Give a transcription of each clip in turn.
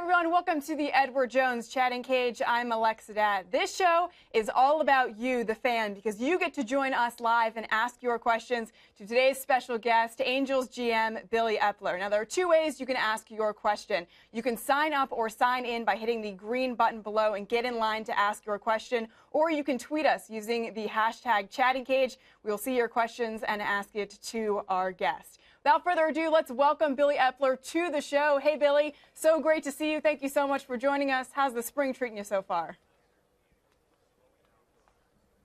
everyone. Welcome to the Edward Jones Chatting Cage. I'm Alexa Dad. This show is all about you, the fan, because you get to join us live and ask your questions to today's special guest, Angels GM Billy Eppler. Now, there are two ways you can ask your question. You can sign up or sign in by hitting the green button below and get in line to ask your question, or you can tweet us using the hashtag Chatting Cage. We'll see your questions and ask it to our guest. Without further ado, let's welcome Billy Eppler to the show. Hey, Billy, so great to see you. Thank you so much for joining us. How's the spring treating you so far?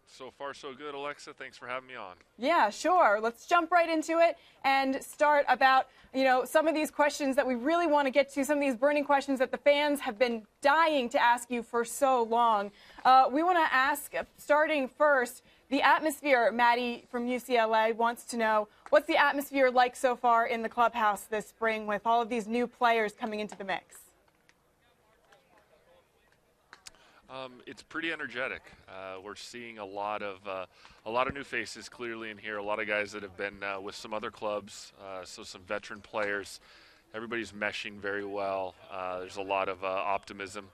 So far, so good, Alexa. Thanks for having me on. Yeah, sure. Let's jump right into it and start about, some of these questions that we really want to get to, some of these burning questions that the fans have been dying to ask you for so long. We want to ask, starting first, the atmosphere. Maddie from UCLA wants to know, what's the atmosphere like so far in the clubhouse this spring with all of these new players coming into the mix? It's pretty energetic. We're seeing a lot of new faces clearly in here. A lot of guys that have been with some other clubs, so some veteran players. Everybody's meshing very well. There's a lot of optimism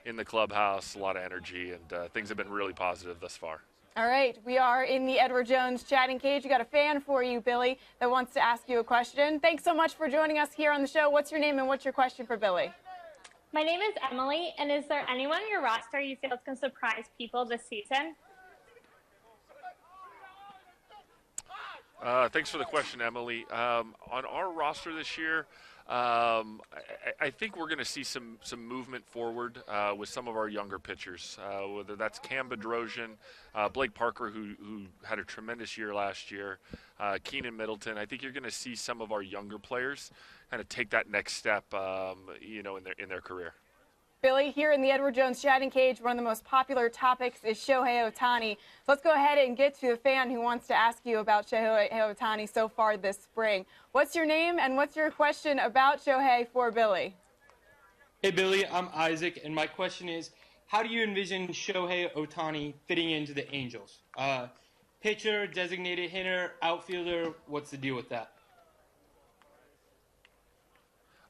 in the clubhouse, a lot of energy, and things have been really positive thus far. All right, we are in the Edward Jones Chatting Cage. We got a fan for you, Billy, that wants to ask you a question. Thanks so much for joining us here on the show. What's your name and what's your question for Billy? My name is Emily, and is there anyone on your roster you feel is going to surprise people this season? Thanks for the question, Emily. On our roster this year, I think we're going to see some movement forward with some of our younger pitchers, whether that's Cam Bedrosian, Blake Parker, who had a tremendous year last year, Keenan Middleton. I think you're going to see some of our younger players kind of take that next step, in their career. Billy, here in the Edward Jones Chatting Cage, one of the most popular topics is Shohei Ohtani. So let's go ahead and get to the fan who wants to ask you about Shohei Ohtani so far this spring. What's your name and what's your question about Shohei for Billy? Hey, Billy, I'm Isaac, and my question is, how do you envision Shohei Ohtani fitting into the Angels? Pitcher, designated hitter, outfielder, what's the deal with that?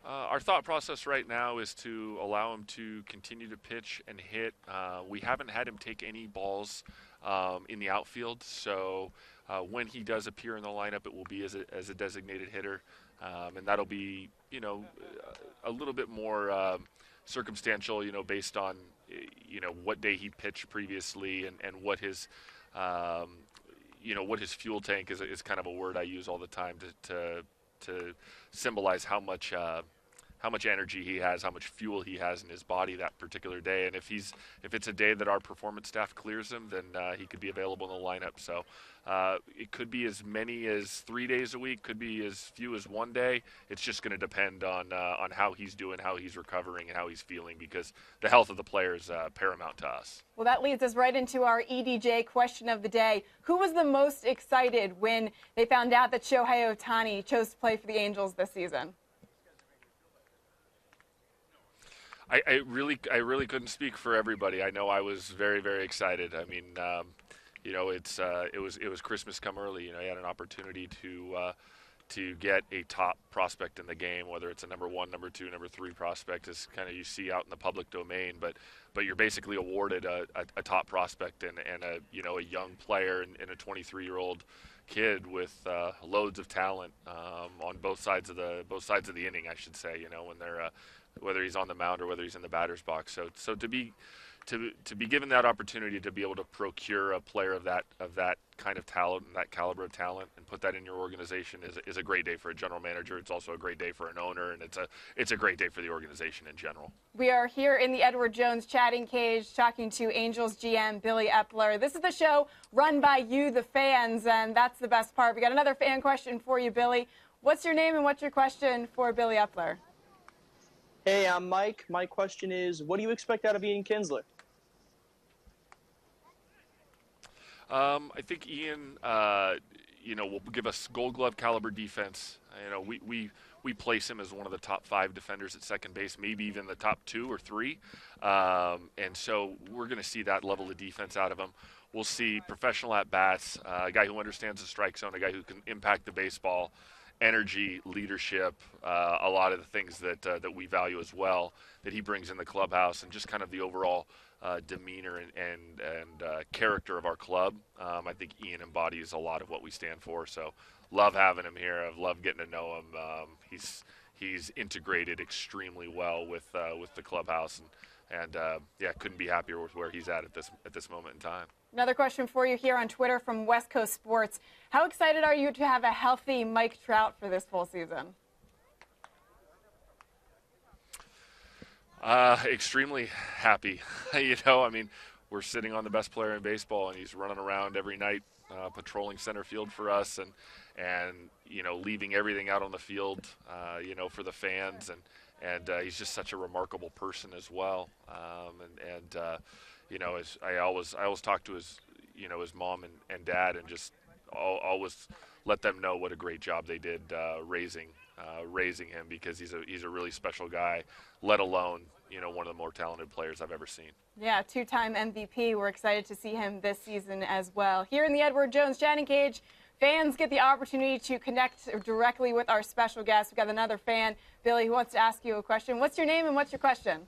Our thought process right now is to allow him to continue to pitch and hit. We haven't had him take any balls in the outfield, so when he does appear in the lineup, it will be as a designated hitter, and that'll be, a little bit more circumstantial, based on, what day he pitched previously and what his, what his fuel tank is kind of a word I use all the time to symbolize how much energy he has, how much fuel he has in his body that particular day. And if it's a day that our performance staff clears him, then he could be available in the lineup. So it could be as many as 3 days a week, could be as few as one day. It's just going to depend on how he's doing, how he's recovering, and how he's feeling, because the health of the player is paramount to us. Well, that leads us right into our EDJ question of the day. Who was the most excited when they found out that Shohei Ohtani chose to play for the Angels this season? I really couldn't speak for everybody. I know I was very, very excited. I mean, it was Christmas come early. You had an opportunity to get a top prospect in the game, whether it's a number 1, number 2, number 3 prospect, as kind of you see out in the public domain. But you're basically awarded a top prospect and a young player and a 23-year-old kid with loads of talent on both sides of the inning, I should say. When they're whether he's on the mound or whether he's in the batter's box. So to be given that opportunity to be able to procure a player of that kind of talent and that caliber of talent and put that in your organization is a great day for a general manager. It's also a great day for an owner, and it's a great day for the organization in general. We are here in the Edward Jones Chatting Cage talking to Angels GM Billy Eppler. This is the show run by you, the fans, and that's the best part. We got another fan question for you, Billy. What's your name and what's your question for Billy Eppler? Hey, I'm Mike. My question is, what do you expect out of Ian Kinsler? I think Ian, will give us Gold Glove caliber defense. We place him as one of the top 5 defenders at second base, maybe even the top 2 or 3. And so we're going to see that level of defense out of him. We'll see professional at-bats, a guy who understands the strike zone, a guy who can impact the baseball, energy, leadership, a lot of the things that we value as well that he brings in the clubhouse, and just kind of the overall demeanor and character of our club. I think Ian embodies a lot of what we stand for. So love having him here. I've loved getting to know him. He's integrated extremely well with the clubhouse, and yeah, couldn't be happier with where he's at this moment in time. Another question for you here on Twitter from West Coast Sports. How excited are you to have a healthy Mike Trout for this full season? Extremely happy. I mean, we're sitting on the best player in baseball, and he's running around every night, patrolling center field for us, and leaving everything out on the field, for the fans, and he's just such a remarkable person as well. As I always talk to his mom and dad, and just always let them know what a great job they did raising him, because he's a really special guy, let alone one of the more talented players I've ever seen. Yeah, two-time MVP. We're excited to see him this season as well. Here in the Edward Jones Chatting Cage, fans get the opportunity to connect directly with our special guest. We've got another fan, Billy, who wants to ask you a question. What's your name and what's your question?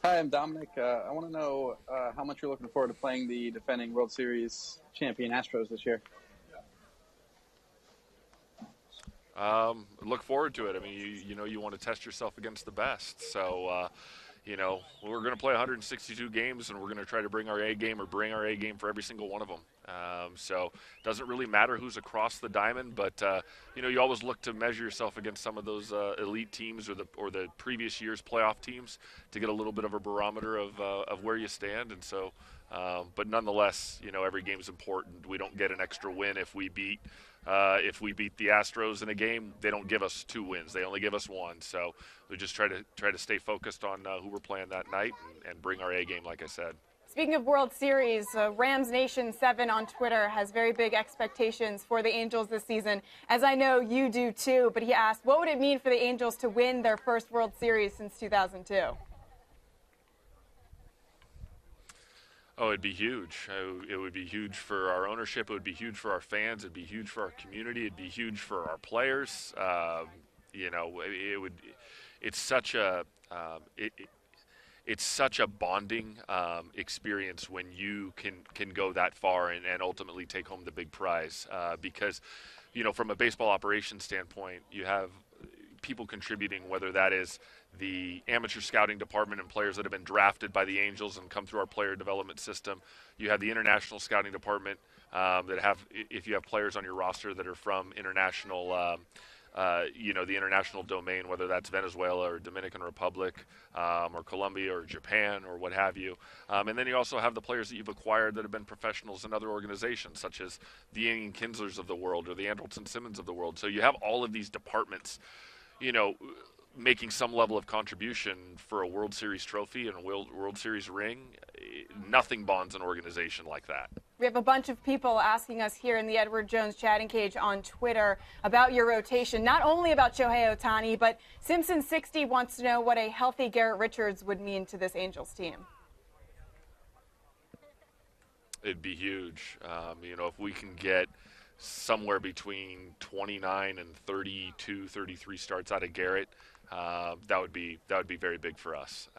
Hi, I'm Dominic. I want to know how much you're looking forward to playing the defending World Series champion Astros this year. Look forward to it. I mean, you want to test yourself against the best. So, we're going to play 162 games, and we're going to try to bring our A game for every single one of them. So it doesn't really matter who's across the diamond, but you always look to measure yourself against some of those elite teams or the previous year's playoff teams to get a little bit of a barometer of where you stand. And so, but nonetheless, every game's important. We don't get an extra win if we beat the Astros in a game. They don't give us 2 wins; they only give us 1. So we just try to stay focused on who we're playing that night and bring our A game, like I said. Speaking of World Series, Rams Nation 7 on Twitter has very big expectations for the Angels this season, as I know you do too. But he asked, what would it mean for the Angels to win their first World Series since 2002? Oh, it'd be huge. It would be huge for our ownership. It would be huge for our fans. It'd be huge for our community. It'd be huge for our players. It's such a bonding experience when you can go that far and ultimately take home the big prize. Because, from a baseball operations standpoint, you have people contributing, whether that is the amateur scouting department and players that have been drafted by the Angels and come through our player development system. You have the international scouting department if you have players on your roster that are from international, the international domain, whether that's Venezuela or Dominican Republic or Colombia or Japan or what have you. And then you also have the players that you've acquired that have been professionals in other organizations, such as the Ian Kinslers of the world or the Andrelton Simmons of the world. So you have all of these departments, making some level of contribution for a World Series trophy and a World Series ring. Nothing bonds an organization like that. We have a bunch of people asking us here in the Edward Jones Chatting Cage on Twitter about your rotation, not only about Shohei Ohtani, but Simpson60 wants to know what a healthy Garrett Richards would mean to this Angels team. It'd be huge. If we can get somewhere between 29 and 32, 33 starts out of Garrett, that would be very big for us.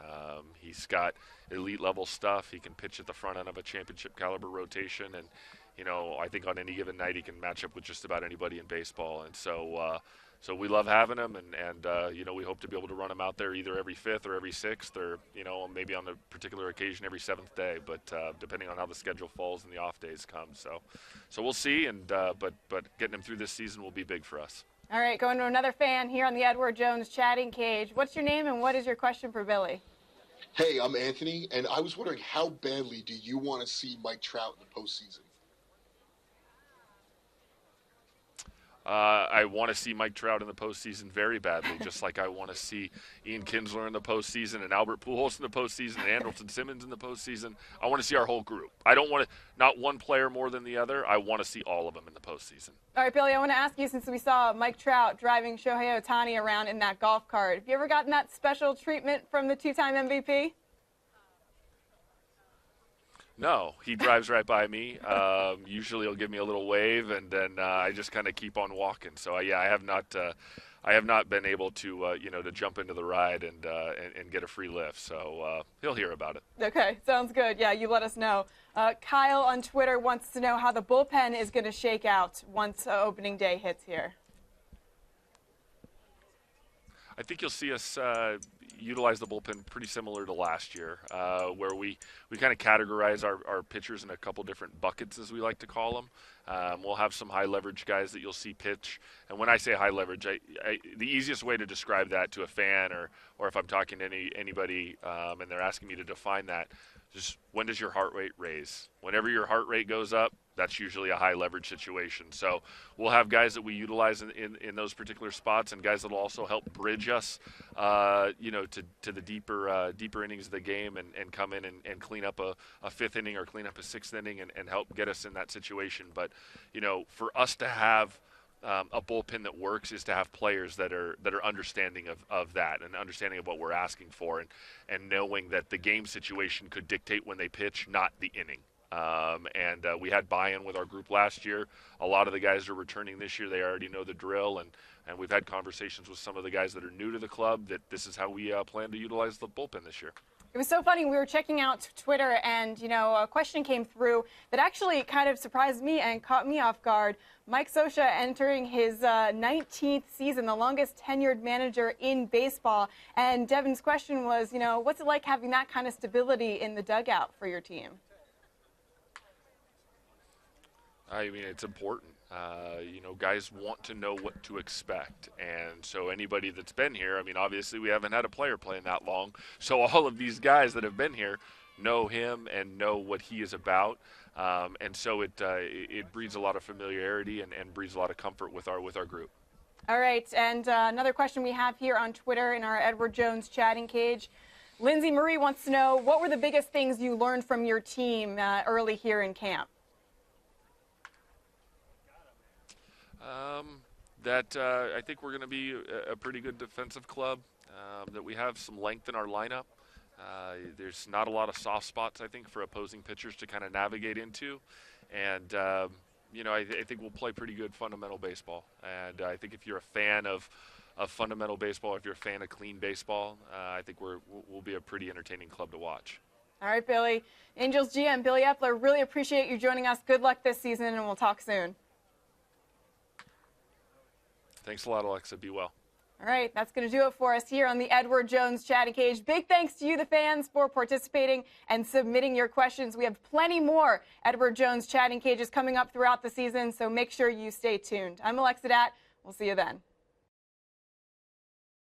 He's got elite level stuff. He can pitch at the front end of a championship caliber rotation, and I think on any given night he can match up with just about anybody in baseball. And so we love having him, and we hope to be able to run him out there either every 5th or every 6th, or maybe on a particular occasion every 7th day, but depending on how the schedule falls and the off days come. So we'll see, and but getting him through this season will be big for us. All right, going to another fan here on the Edward Jones Chatting Cage. What's your name and what is your question for Billy? Hey, I'm Anthony, and I was wondering, how badly do you want to see Mike Trout in the postseason? I want to see Mike Trout in the postseason very badly, just like I want to see Ian Kinsler in the postseason and Albert Pujols in the postseason and Andrelton Simmons in the postseason. I want to see our whole group. I don't want to, not one player more than the other. I want to see all of them in the postseason. All right, Billy, I want to ask you, since we saw Mike Trout driving Shohei Ohtani around in that golf cart, have you ever gotten that special treatment from the two-time MVP? No, he drives right by me. Usually he'll give me a little wave, and then I just kind of keep on walking. So yeah, I have not been able to to jump into the ride and get a free lift. So he'll hear about it. Okay, sounds good. Yeah, you let us know. Kyle on Twitter wants to know how the bullpen is going to shake out once opening day hits here. I think you'll see us utilize the bullpen pretty similar to last year, where we kind of categorize our pitchers in a couple different buckets, as we like to call them. We'll have some high leverage guys that you'll see pitch. And when I say high leverage, the easiest way to describe that to a fan or if I'm talking to anybody and they're asking me to define that, just when does your heart rate raise? Whenever your heart rate goes up, that's usually a high leverage situation. So we'll have guys that we utilize in those particular spots, and guys that will also help bridge us, to the deeper innings of the game and come in and clean up a fifth inning or clean up a sixth inning and help get us in that situation. But for us to have a bullpen that works is to have players that are understanding of that and understanding of what we're asking for and knowing that the game situation could dictate when they pitch, not the inning. We had buy-in with our group last year. A lot of the guys are returning this year. They already know the drill, and we've had conversations with some of the guys that are new to the club that this is how we plan to utilize the bullpen this year. It was so funny. We were checking out Twitter, and, a question came through that actually kind of surprised me and caught me off guard. Mike Scioscia entering his 19th season, the longest tenured manager in baseball. And Devin's question was, what's it like having that kind of stability in the dugout for your team? I mean, it's important. Guys want to know what to expect. And so anybody that's been here, I mean, obviously we haven't had a player playing that long. So all of these guys that have been here know him and know what he is about. And so it breeds a lot of familiarity and breeds a lot of comfort with our group. All right. And another question we have here on Twitter in our Edward Jones chatting cage. Lindsay Marie wants to know, what were the biggest things you learned from your team early here in camp? I think we're going to be a pretty good defensive club, that we have some length in our lineup. There's not a lot of soft spots, I think, for opposing pitchers to kind of navigate into. And, I think we'll play pretty good fundamental baseball. And I think if you're a fan of fundamental baseball, if you're a fan of clean baseball, I think we'll be a pretty entertaining club to watch. All right, Billy. Angels GM Billy Eppler, really appreciate you joining us. Good luck this season, and we'll talk soon. Thanks a lot, Alexa. Be well. All right, that's going to do it for us here on the Edward Jones Chatting Cage. Big thanks to you, the fans, for participating and submitting your questions. We have plenty more Edward Jones Chatting Cages coming up throughout the season, so make sure you stay tuned. I'm Alexa Dat. We'll see you then.